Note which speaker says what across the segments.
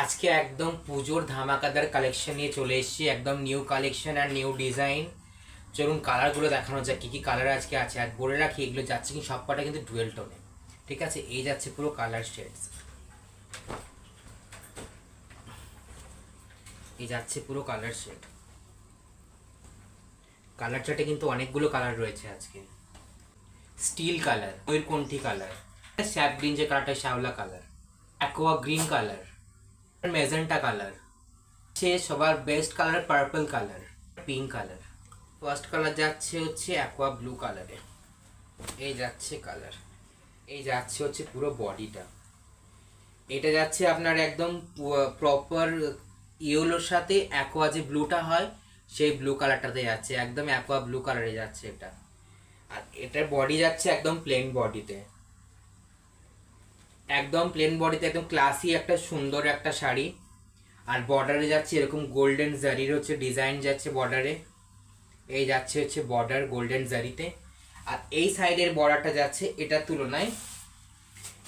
Speaker 1: আজকে একদম পুজোর ধামাকাদার কালেকশন নিয়ে চলে এসেছি। একদম নিউ কালেকশন আর নিউ ডিজাইন। চলুন কালারগুলো দেখানো যায়, কি কি কালার আজকে আছে। আর বলে রাখি, এগুলো যাচ্ছে কি সবকটা কিন্তু ডুয়েল টোনে। ঠিক আছে, এই যাচ্ছে পুরো কালার শেডস, এই যাচ্ছে পুরো কালার শেড। কালার চার্টে কিন্তু অনেকগুলো কালার রয়েছে আজকে। স্টিল কালার, ময়ূরকণ্ঠী কালার, স্যাপ গ্রিন যে কালারটা শ্যাওলা colour, aqua green colour, magenta colour, সে সবার best colour purple colour, pink colour. First colour যাচ্ছে হচ্ছে অ্যাকোয়া ব্লু কালারে। এই যাচ্ছে কালার, এই যাচ্ছে হচ্ছে পুরো বডিটা। এটা যাচ্ছে আপনার একদম প্রপার ইয়েলোর সাথে অ্যাকোয়া যে ব্লুটা হয় সেই ব্লু কালারটাতে যাচ্ছে, একদম অ্যাকোয়া ব্লু কালারে যাচ্ছে এটা। আর এটার বডি যাচ্ছে একদম প্লেন বডিতে, একদম প্লেন বডিতে, একদম ক্লাসি একটা সুন্দর একটা শাড়ি। আর বর্ডারে যাচ্ছে এরকম গোল্ডেন জারির হচ্ছে ডিজাইন যাচ্ছে বর্ডারে। এই যাচ্ছে হচ্ছে বর্ডার গোল্ডেন জারিতে। আর এই সাইডের বর্ডারটা যাচ্ছে এটার তুলনায়,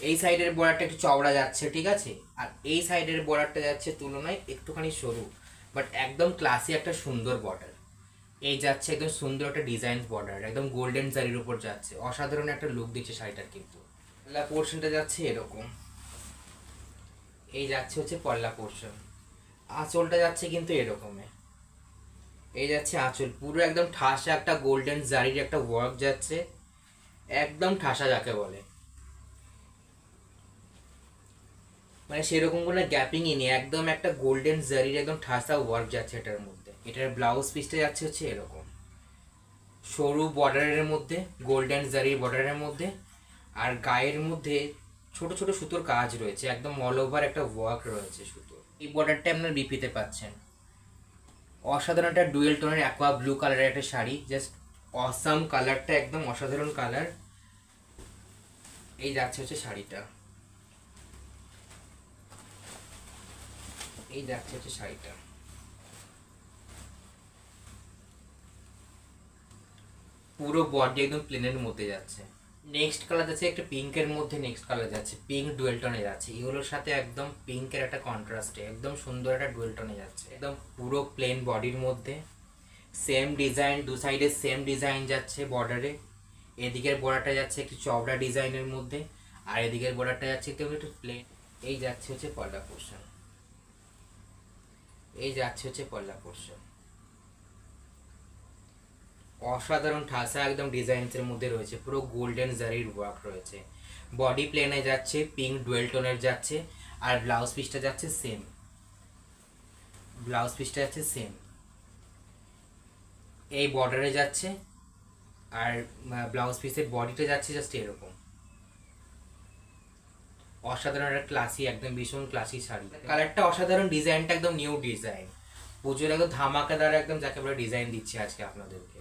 Speaker 1: এই সাইডের বর্ডারটা একটু চওড়া যাচ্ছে, ঠিক আছে। আর এই সাইডের বর্ডারটা যাচ্ছে তুলনায় একটুখানি সরু, বাট একদম ক্লাসি একটা সুন্দর বর্ডার। এই যাচ্ছে একদম সুন্দর একটা ডিজাইন বর্ডার, একদম গোল্ডেন জারির উপর যাচ্ছে, অসাধারণ একটা লুক দিচ্ছে শাড়িটার। কিন্তু পল্লা পোর্শনটা যাচ্ছে এরকম, এই যাচ্ছে হচ্ছে পল্লা পোর্শন। আঁচলটা যাচ্ছে কিন্তু এরকমে, এই যাচ্ছে আঁচল পুরো একদম ঠাসা একটা গোল্ডেন জারির একটা ওয়ার্ক যাচ্ছে, একদম ঠাসা যাকে বলে, মানে সেরকম কোনো গ্যাপিংই নেই, একদম একটা গোল্ডেন জারির একদম ঠাসা ওয়ার্ক যাচ্ছে এটার মধ্যে। এটার ব্লাউজ পিসটা যাচ্ছে হচ্ছে এরকম সরু বর্ডারের মধ্যে, গোল্ডেন জারির বর্ডারের মধ্যে। আর গায়ের মধ্যে ছোট ছোট সুতোর কাজ রয়েছে, একদম অল ওভার একটা ওয়ার্ক রয়েছে সুতো। এই বর্ডারটা আপনার বিপিতে পাচ্ছেন। অসাধারণ একটা ডুয়েল টোনের অ্যাকোয়া ব্লু কালারের একটা শাড়ি, জাস্ট অসাম কালারটা, একদম অসাধারণ কালার। এই যাচ্ছে হচ্ছে শাড়িটা, এই যাচ্ছে হচ্ছে শাড়িটা। পুরো বডি একদম প্লেনের মধ্যে যাচ্ছে। নেক্সট কালার যাচ্ছে একটা পিঙ্কের মধ্যে, নেক্সট কালার যাচ্ছে পিঙ্ক ডুয়েল টোনে যাচ্ছে, এগুলোর সাথে একদম পিঙ্কের একটা কন্ট্রাস্টে একদম সুন্দর একটা ডুয়েল টোনে যাচ্ছে, একদম পুরো প্লেন বডির মধ্যে। সেম ডিজাইন, দু সাইডে সেম ডিজাইন যাচ্ছে বর্ডারে। এদিকের বর্ডারটা যাচ্ছে একটু চওড়া ডিজাইনের মধ্যে, আর এদিকের বর্ডারটা যাচ্ছে একটু প্লেন। এই যাচ্ছে হচ্ছে পল্লা পোর্শন, এই যাচ্ছে হচ্ছে পল্লা পোর্শন। অসাধারণ ঠাসা একদম ডিজাইনসের মধ্যে রয়েছে, পুরো গোল্ডেন জারির ওয়ার্ক রয়েছে। বডি প্লেনে যাচ্ছে পিঙ্ক ডুয়েল টোনের যাচ্ছে। আর ব্লাউজ পিসটা যাচ্ছে সেম, ব্লাউজ পিসটা যাচ্ছে সেম, এই বর্ডারে যাচ্ছে। আর ব্লাউজ পিসের বডিটা যাচ্ছে জাস্ট এরকম। অসাধারণ একটা ক্লাসি, একদম ভীষণ ক্লাসি শাড়ি। কালারটা অসাধারণ, ডিজাইনটা একদম নিউ ডিজাইন। পুজোর একদম ধামাকাদার একদম যাকে আমরা ডিজাইন দিচ্ছি আজকে আপনাদেরকে।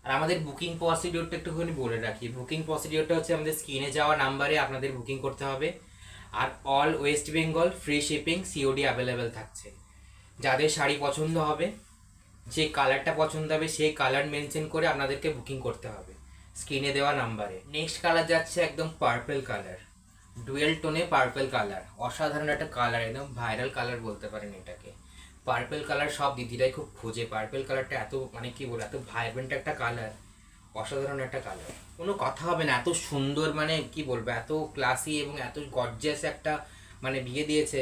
Speaker 1: আর আমাদের বুকিং প্রসিডিওরটা একটুখানি বলে রাখি। বুকিং প্রসিডিওরটা হচ্ছে আমাদের স্ক্রিনে যাওয়া নাম্বারে আপনাদের বুকিং করতে হবে। আর all West Bengal free shipping, COD available থাকছে। যাদের শাড়ি পছন্দ হবে, যে কালারটা পছন্দ হবে সেই কালার মেনশন করে আপনাদেরকে বুকিং করতে হবে স্ক্রিনে দেওয়া নাম্বারে। নেক্সট কালার যাচ্ছে একদম পার্পল কালার, ডুয়েল টোনে পার্পল কালার। অসাধারণ একটা কালার, একদম ভাইরাল কালার বলতে পারেন এটাকে। পার্পল কালার সব দিদিরাই খুব খোঁজে, পার্পল কালারটা এত মানে কি বলে, এত ভাইব্রেন্ট একটা কালার, অসাধারণ একটা কালার, কোনো কথা হবে না। এত সুন্দর, মানে কি বলবো, এত ক্লাসি এবং এত গর্জিয়াস একটা মানে বিয়ে দিয়েছে,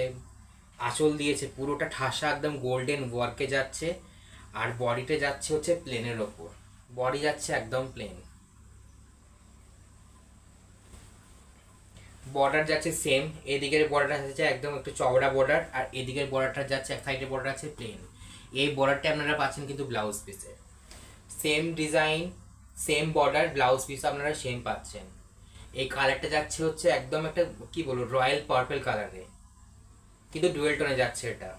Speaker 1: আঁচল দিয়েছে পুরোটা ঠাসা একদম গোল্ডেন ওয়ার্কে যাচ্ছে। আর বডিতে যাচ্ছে হচ্ছে প্লেনের ওপর, বডি যাচ্ছে একদম প্লেন, বর্ডার যাচ্ছে সেম। এদিকের বর্ডারটা যাচ্ছে একদম একটু চওড়া বর্ডার, আর এদিকের বর্ডারটা যাচ্ছে এক সাইডের বর্ডার আছে প্লেন। এই বর্ডারটা আপনারা পাচ্ছেন কিন্তু ব্লাউজ পিসে, same design same border, blouse piece আপনারা সেম পাচ্ছেন। এই কালারটা যাচ্ছে হচ্ছে একদম একটা কি বলবো রয়্যাল পার্পল কালারে, কিন্তু ডুয়েল টোনে যাচ্ছে এটা।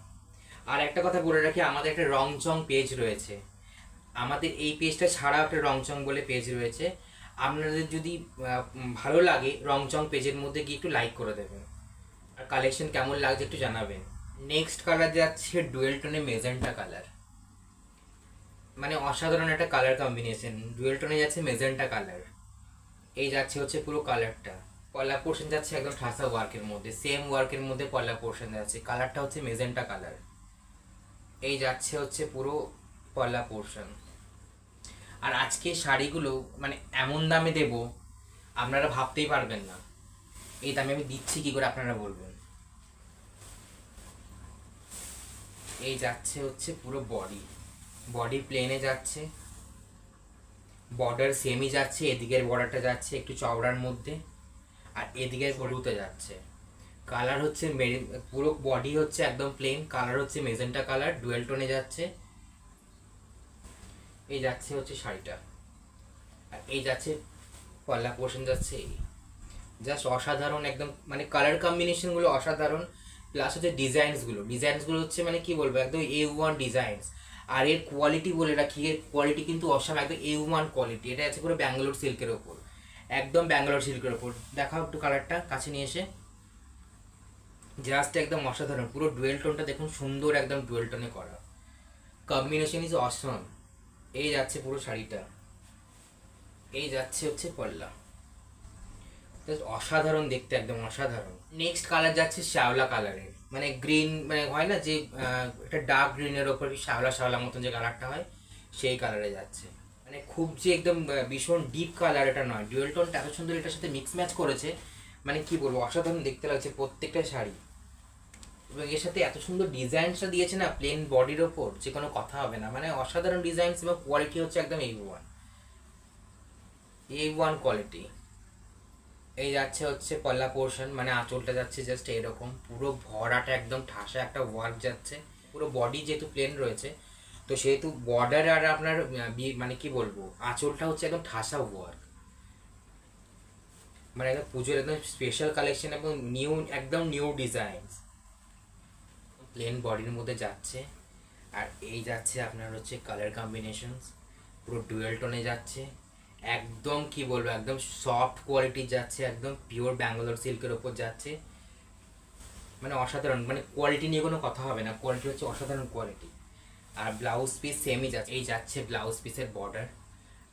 Speaker 1: আর একটা কথা বলে রাখি, আমাদের একটা রংচং পেজ রয়েছে। আমাদের এই পেজটা ছাড়াও একটা রংচং বলে পেজ রয়েছে। আপনাদের যদি ভালো লাগে রংচং পেজের মধ্যে গিয়ে একটু লাইক করে দেবেন, আর কালেকশন কেমন লাগছে একটু জানাবেন। নেক্সট কালার যাচ্ছে ডুয়েল টোনে মেজেন্টা কালার, মানে অসাধারণ একটা কালার কম্বিনেশন। ডুয়েল টোনে যাচ্ছে মেজেন্টা কালার, এই যাচ্ছে হচ্ছে পুরো কালারটা। পয়লা পোর্শন যাচ্ছে একদম ঠাসা ওয়ার্কের মধ্যে, সেম ওয়ার্কের মধ্যে পয়লা পোর্শন যাচ্ছে। কালারটা হচ্ছে মেজেন্টা কালার। এই যাচ্ছে হচ্ছে পুরো পয়লা পোর্শন। আর আজকে শাড়িগুলো মানে এমন দামে দেব আপনারা ভাবতেই পারবেন না। এই দামে আমি দিচ্ছি কি করে আপনারা বলবেন। এই যাচ্ছে হচ্ছে পুরো বডি, বডি প্লেনে যাচ্ছে, বর্ডার সেমই যাচ্ছে। এদিকের বর্ডারটা যাচ্ছে একটু চওড়ার মধ্যে, আর এদিকের হলুতে যাচ্ছে। কালার হচ্ছে পুরো বডি হচ্ছে একদম প্লেন, কালার হচ্ছে মেজেন্টা কালার, ডুয়েল টোনে যাচ্ছে। এই যাচ্ছে হচ্ছে শাড়িটা, আর এই যাচ্ছে পয়লা পোর্শন যাচ্ছে। এই জাস্ট অসাধারণ একদম, মানে কালার কম্বিনেশনগুলো অসাধারণ, প্লাস হচ্ছে ডিজাইনসগুলো হচ্ছে মানে কি বলবো একদম A1 ডিজাইনস। আর এর কোয়ালিটি বলে রাখি, এর কোয়ালিটি কিন্তু অসাধারণ, একদম A1 কোয়ালিটি। এটা আছে পুরো ব্যাঙ্গালোর সিল্কের ওপর, একদম ব্যাঙ্গালোর সিল্কের ওপর। দেখাও একটু কালারটা কাছে নিয়ে এসে, জাস্ট একদম অসাধারণ। পুরো ডুয়েল টোনটা দেখুন, সুন্দর একদম ডুয়েল টোনে করা, কম্বিনেশন ইজ অসম। এই যাচ্ছে পুরো শাড়িটা, এই যাচ্ছে হচ্ছে পল্লা, জাস্ট অসাধারণ দেখতে, একদম অসাধারণ। নেক্সট কালার যাচ্ছে শ্যাওলা কালারের, মানে গ্রিন, মানে হয় না যে একটা ডার্ক গ্রিনের ওপর শ্যাওলা শ্যাওলা মতন যে কালারটা হয়, সেই কালারে যাচ্ছে। মানে খুব যে একদম ভীষণ ডিপ কালার এটা নয়, ডুয়েল টোনটা এত সুন্দর এটার সাথে মিক্স ম্যাচ করেছে, মানে কি বলবো অসাধারণ দেখতে লাগছে প্রত্যেকটা শাড়ি। এবং এর সাথে এত সুন্দর ডিজাইনসটা দিয়েছে না প্লেন বডির ওপর, যে কোনো কথা হবে না। মানে অসাধারণ ডিজাইনস এবং কোয়ালিটি হচ্ছে একদম A1 কোয়ালিটি। এই যাচ্ছে হচ্ছে পয়লা পোর্শন, মানে আঁচলটা যাচ্ছে জাস্ট এরকম, পুরো ভরাটা একদম ঠাসা একটা ওয়ার্ক যাচ্ছে। পুরো বডি যেহেতু প্লেন রয়েছে, তো সেহেতু বর্ডার আর আপনার মানে কি বলবো আঁচলটা হচ্ছে একদম ঠাসা ওয়ার্ক, মানে একদম পুজোর একদম স্পেশাল কালেকশন এবং একদম নিউ ডিজাইন। প্লেন বডির মধ্যে যাচ্ছে, আর এই যাচ্ছে আপনার হচ্ছে কালার কম্বিনেশনস, পুরো ডুয়েল টোনে যাচ্ছে, একদম কি বলবো একদম সফট কোয়ালিটি যাচ্ছে, একদম পিওর ব্যাঙ্গালোর সিল্কের ওপর যাচ্ছে, মানে অসাধারণ। মানে কোয়ালিটি নিয়ে কোনো কথা হবে না, কোয়ালিটি হচ্ছে অসাধারণ কোয়ালিটি। আর ব্লাউজ পিস সেমই যাচ্ছে, এই যাচ্ছে ব্লাউজ পিসের বর্ডার,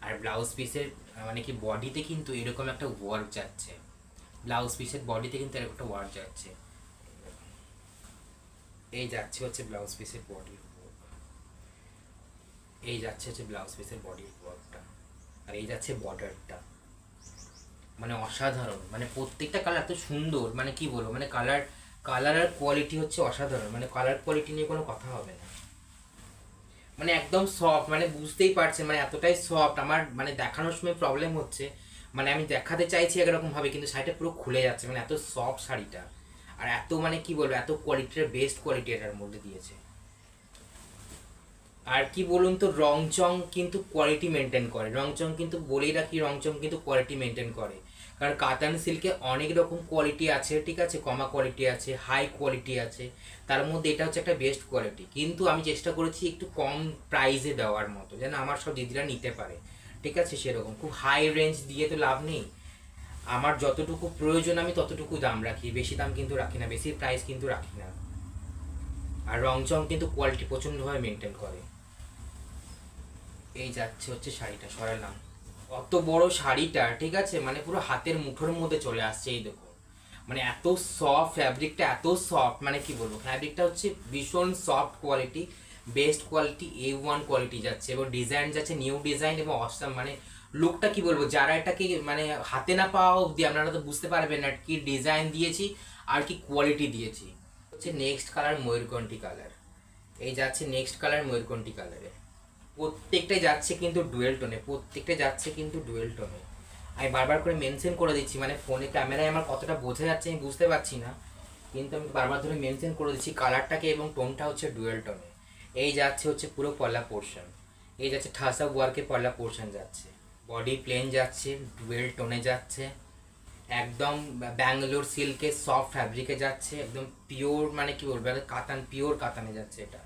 Speaker 1: আর ব্লাউজ পিসের মানে কি বডিতে কিন্তু এরকম একটা ওয়ার্ক যাচ্ছে, ব্লাউজ পিসের বডিতে কিন্তু এরকম একটা ওয়ার্ক যাচ্ছে। এই যাচ্ছে হচ্ছে ব্লাউজ পিসের বডির ওয়ার্ক, এই যাচ্ছে হচ্ছে ব্লাউজ পিসের বডির ওয়ার্কটা, আর এই যাচ্ছে বর্ডারটা, মানে অসাধারণ। মানে প্রত্যেকটা কালার এত সুন্দর, মানে কি বলবো মানে কালার আর কোয়ালিটি হচ্ছে অসাধারণ, মানে কালার কোয়ালিটি নিয়ে কোনো কথা হবে না। মানে একদম সফট, মানে বুঝতেই পারছেন মানে এতটাই সফট। আমার মানে দেখানোর সময় প্রবলেম হচ্ছে, মানে আমি দেখাতে চাইছি একরকম ভাবে, কিন্তু শাড়িটা পুরো খুলে যাচ্ছে, মানে এত সফট শাড়িটা। আর এত মানে কি বলবো এত কোয়ালিটির বেস্ট কোয়ালিটি এটার মধ্যে দিয়েছে। আর কি বলুন তো, রংচং কিন্তু কোয়ালিটি মেনটেন করে, রংচং কিন্তু বলেই রাখি, রংচং কিন্তু কোয়ালিটি মেনটেন করে। কারণ কাতান সিল্কে অনেক রকম কোয়ালিটি আছে, ঠিক আছে, কমা কোয়ালিটি আছে, হাই কোয়ালিটি আছে, তার মধ্যে এটা হচ্ছে একটা বেস্ট কোয়ালিটি। কিন্তু আমি চেষ্টা করেছি একটু কম প্রাইসে দেওয়ার মতো, যেন আমার সব দিদিরা নিতে পারে, ঠিক আছে। সেরকম খুব হাই রেঞ্জ দিয়ে তো লাভ নেই, আমার যতটুকু প্রয়োজন আমি ততটুকু দাম রাখি, বেশি দাম কিন্তু রাখি না, বেশি প্রাইস কিন্তু রাখি না। আর রংচং কিন্তু কোয়ালিটি প্রচণ্ডভাবে মেনটেন করে। এই যাচ্ছে হচ্ছে শাড়িটা, সরালাম অত বড় শাড়িটা, ঠিক আছে, মানে পুরো হাতের মুঠোর মধ্যে চলে আসছে। এই দেখো, মানে এত সফট ফ্যাব্রিকটা, এত সফট, মানে কি বলবো ফ্যাব্রিকটা হচ্ছে ভীষণ soft quality, best quality, A1 quality যাচ্ছে। এবং ডিজাইন যাচ্ছে নিউ ডিজাইন এবং অসাম, মানে লুকটা কি বলবো, যারা এটাকে মানে হাতে না পাওয়া অবধি আপনারা তো বুঝতে পারবেন না কি ডিজাইন দিয়েছি আর কি কোয়ালিটি দিয়েছি। হচ্ছে নেক্সট কালার ময়ূরকণ্ঠী কালার, এই যাচ্ছে নেক্সট কালার ময়ূরকণ্ঠী কালারে। প্রত্যেকটাই যাচ্ছে কিন্তু ডুয়েল টোনে, প্রত্যেকটা যাচ্ছে কিন্তু ডুয়েল টোনে। আমি বারবার করে মেনশন করে দিচ্ছি, মানে ফোনে ক্যামেরায় আমার কতটা বোঝা যাচ্ছে আমি বুঝতে পারছি না, কিন্তু আমি বারবার ধরে মেনশন করে দিচ্ছি কালারটাকে, এবং টোনটা হচ্ছে ডুয়েল টোনে। এই যাচ্ছে হচ্ছে পুরো পয়লা পোর্শন, এই যাচ্ছে ঠাসা ওয়ার্কে পয়লা পোর্শন যাচ্ছে, বডি প্লেন যাচ্ছে, ডুয়েল টোনে যাচ্ছে, একদম ব্যাঙ্গালোর সিল্কে সফট ফ্যাব্রিকে যাচ্ছে, একদম পিওর, মানে কি বলবো কাতান, পিওর কাতানে যাচ্ছে এটা।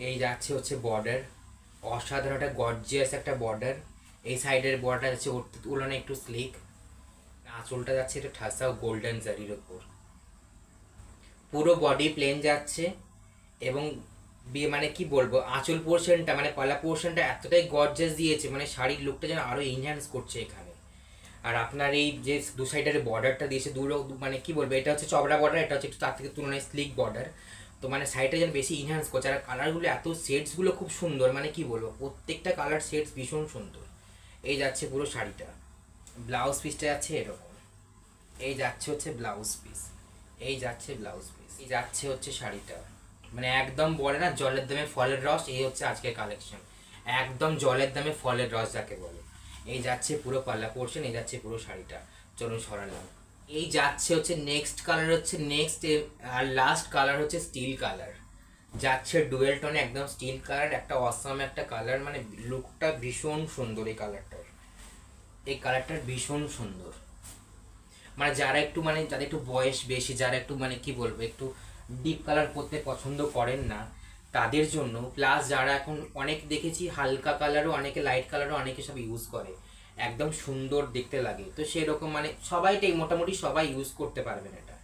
Speaker 1: এই যাচ্ছে হচ্ছে বর্ডার, অসাধারণ একটা গর্জিয়াস একটা বর্ডার। এই সাইডের বর্ডার যাচ্ছে ওর তুলনায় একটু স্লিক, আঁচলটা যাচ্ছে এটা ঠাসা গোল্ডেন জারির ওপর, পুরো বডি প্লেন যাচ্ছে। এবং মানে কি বলবো আঁচল পোর্শনটা, মানে পয়লা পোর্শনটা এতটাই গর্জিয়াস দিয়েছে, মানে শাড়ির লুকটা যেন আরো এনহ্যান্স করছে এখানে। আর আপনার এই যে দু সাইডের বর্ডারটা দিয়েছে মানে কি বলবো, এটা হচ্ছে চওড়া বর্ডার, এটা হচ্ছে একটু তার থেকে তুলনায় স্লিক বর্ডার। তো মানে সাইডটা যেন বেশি ইনহ্যান্স করছে। আর কালারগুলো এত শেডসগুলো খুব সুন্দর, মানে কি বলবো, প্রত্যেকটা কালার শেডস ভীষণ সুন্দর। এই যাচ্ছে পুরো শাড়িটা। ব্লাউজ পিসটা যাচ্ছে এরকম, এই যাচ্ছে হচ্ছে ব্লাউজ পিস, এই যাচ্ছে ব্লাউজ পিস, এই যাচ্ছে হচ্ছে শাড়িটা। মানে একদম বলে না জলের দামে ফলের রস, এই হচ্ছে আজকের কালেকশন। একদম জলের দামে ফলের রস যাকে বলে। এই যাচ্ছে পুরো পাল্লা পোর্শন, এই যাচ্ছে পুরো শাড়িটা। চলুন সরালাম। এই যাচ্ছে হচ্ছে নেক্সট কালার, হচ্ছে নেক্সট আর লাস্ট কালার হচ্ছে স্টিল কালার। যাচ্ছে ডুয়েল টোনে একদম স্টিল কালার, একটা অসাম একটা কালার, মানে লুকটা ভীষণ সুন্দর। এই কালারটার, এই কালারটার ভীষণ সুন্দর। মানে যারা একটু মানে যাদের একটু বয়স বেশি, যারা একটু মানে কি বলবো একটু ডিপ কালার পরতে পছন্দ করেন না তাদের জন্য, প্লাস যারা এখন অনেক দেখেছি হালকা কালারও, অনেকে লাইট কালারও অনেকে সব ইউজ করে, একদম সুন্দর দেখতে লাগে। তো সেরকম মানে সবাইটাই মোটামুটি সবাই ইউজ করতে পারবেন এটা।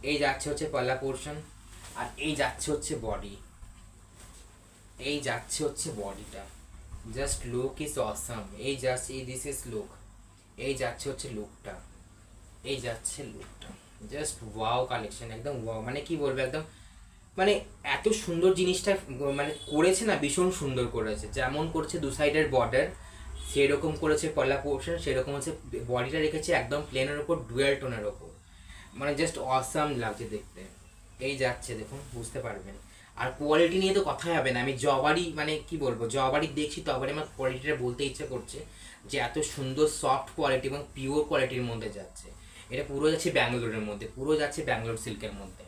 Speaker 1: এই যাচ্ছে হচ্ছে পয়লা পোর্শন, আর এই যাচ্ছে হচ্ছে বডি, এই যাচ্ছে হচ্ছে বডিটা। Just look is awesome. এই জাস্ট এই দিস ইজ লুক। এই যাচ্ছে হচ্ছে লুকটা, এই যাচ্ছে লুকটা। জাস্ট ওয়াও কালেকশন, একদম ওয়াও। মানে কি বলবো, একদম মানে এত সুন্দর জিনিসটা মানে করেছে না, ভীষণ সুন্দর করেছে। যেমন করেছে দু সাইডের বর্ডার, সেরকম করেছে পলা পোর্শন, সেরকম হচ্ছে বডিটা রেখেছে একদম প্লেনের ওপর, ডুয়েল টোনের ওপর। মানে জাস্ট অসাম লাগছে দেখতে। এই যাচ্ছে দেখুন, বুঝতে পারবেন। আর কোয়ালিটি নিয়ে তো কথাই হবে না। আমি যবারই মানে কি বলবো, যবারই দেখছি তবারই আমার কোয়ালিটিটা বলতে ইচ্ছে করছে যে এত সুন্দর সফট কোয়ালিটি এবং পিওর কোয়ালিটির মধ্যে যাচ্ছে। এটা পুরো যাচ্ছে ব্যাঙ্গালোরের মধ্যে, পুরো যাচ্ছে ব্যাঙ্গালোর সিল্কের মধ্যে।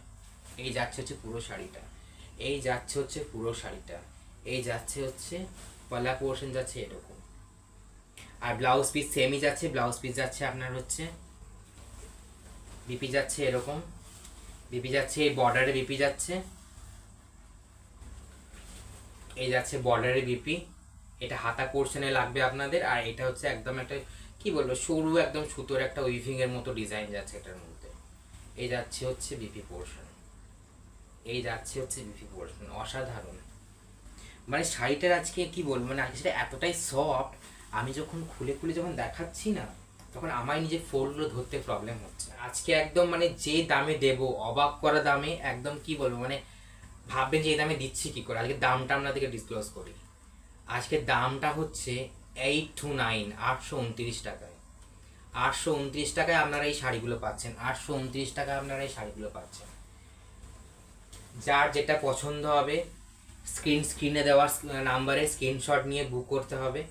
Speaker 1: এই যাচ্ছে হচ্ছে পুরো শাড়িটা, এই যাচ্ছে হচ্ছে পুরো শাড়িটা, এই যাচ্ছে হচ্ছে পলা পোর্শন যাচ্ছে এরকম। আর ব্লাউজ পিস সেমই যাচ্ছে, ব্লাউজ পিস যাচ্ছে আপনার হচ্ছে বিপি যাচ্ছে এরকম, বিপি যাচ্ছে এই বর্ডারে, বিপি যাচ্ছে, এই যাচ্ছে বর্ডারে বিপি। এটা হাতা পোর্শনে লাগবে আপনাদের। আর এটা হচ্ছে একদম একটা কি বলবো সরু একদম সুতোর একটা উইভিং এর মতো ডিজাইন যাচ্ছে এটার মধ্যে। এই যাচ্ছে হচ্ছে বিপি পোর্শন, এই যাচ্ছে হচ্ছে বিপি পোর্শন। অসাধারণ। মানে শাড়িটার আজকে কি বলবো, মানে আজকে সেটা এতটাই সফট, আমি যখন খুলে খুলে যখন দেখাচ্ছি না তখন আমার নিজে ফোল্ডগুলো ধরতে প্রবলেম হচ্ছে। আজকে একদম মানে যে দামে দেব, অবাক করা দামে, একদম কি বলবো মানে ভাববেন যে এই দামে দিচ্ছি কি করে। আজকে দামটা আপনাদেরকে ডিসক্লোজ করি। আজকে দামটা হচ্ছে 829, 829 টাকায়। 829 টাকায় আপনারা এই শাড়িগুলো পাচ্ছেন, 829 টাকায় আপনারা এই শাড়িগুলো পাচ্ছেন। যার যেটা পছন্দ হবে স্ক্রিনে দেওয়া নাম্বারে স্ক্রিনশট নিয়ে বুক করতে হবে।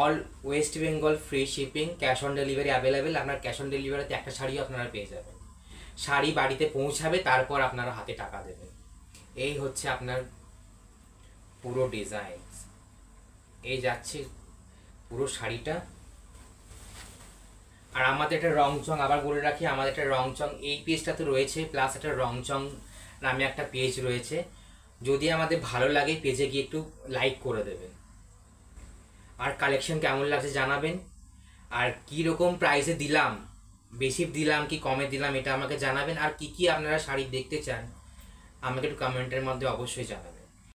Speaker 1: All West Bengal free shipping, cash on delivery available. আপনার ক্যাশ অন ডেলিভারিতে একটা শাড়িও আপনারা পেয়ে যাবেন। শাড়ি বাড়িতে পৌঁছাবে, তারপর আপনারা হাতে টাকা দেবেন। এই হচ্ছে আপনার পুরো ডিজাইন। এই যাচ্ছে পুরো শাড়িটা। আর আমাদের একটা রং চং, আবার বলে রাখি, আমাদের একটা রং চং এই পেজটা তো রয়েছে, প্লাস একটা রং চং নামে একটা পেজ রয়েছে। যদি আমাদের ভালো লাগে পেজে গিয়ে একটু লাইক করে দেবেন। আর কালেকশন কেমন লাগছে জানাবেন। আর কি রকম প্রাইসে দিলাম, বেশি দিলাম কি কমে দিলাম, এটা আমাকে জানাবেন। আর কি কি আপনারা শাড়ি দেখতে চান আমাকে একটু কমেন্টের মধ্যে অবশ্যই জানাবেন।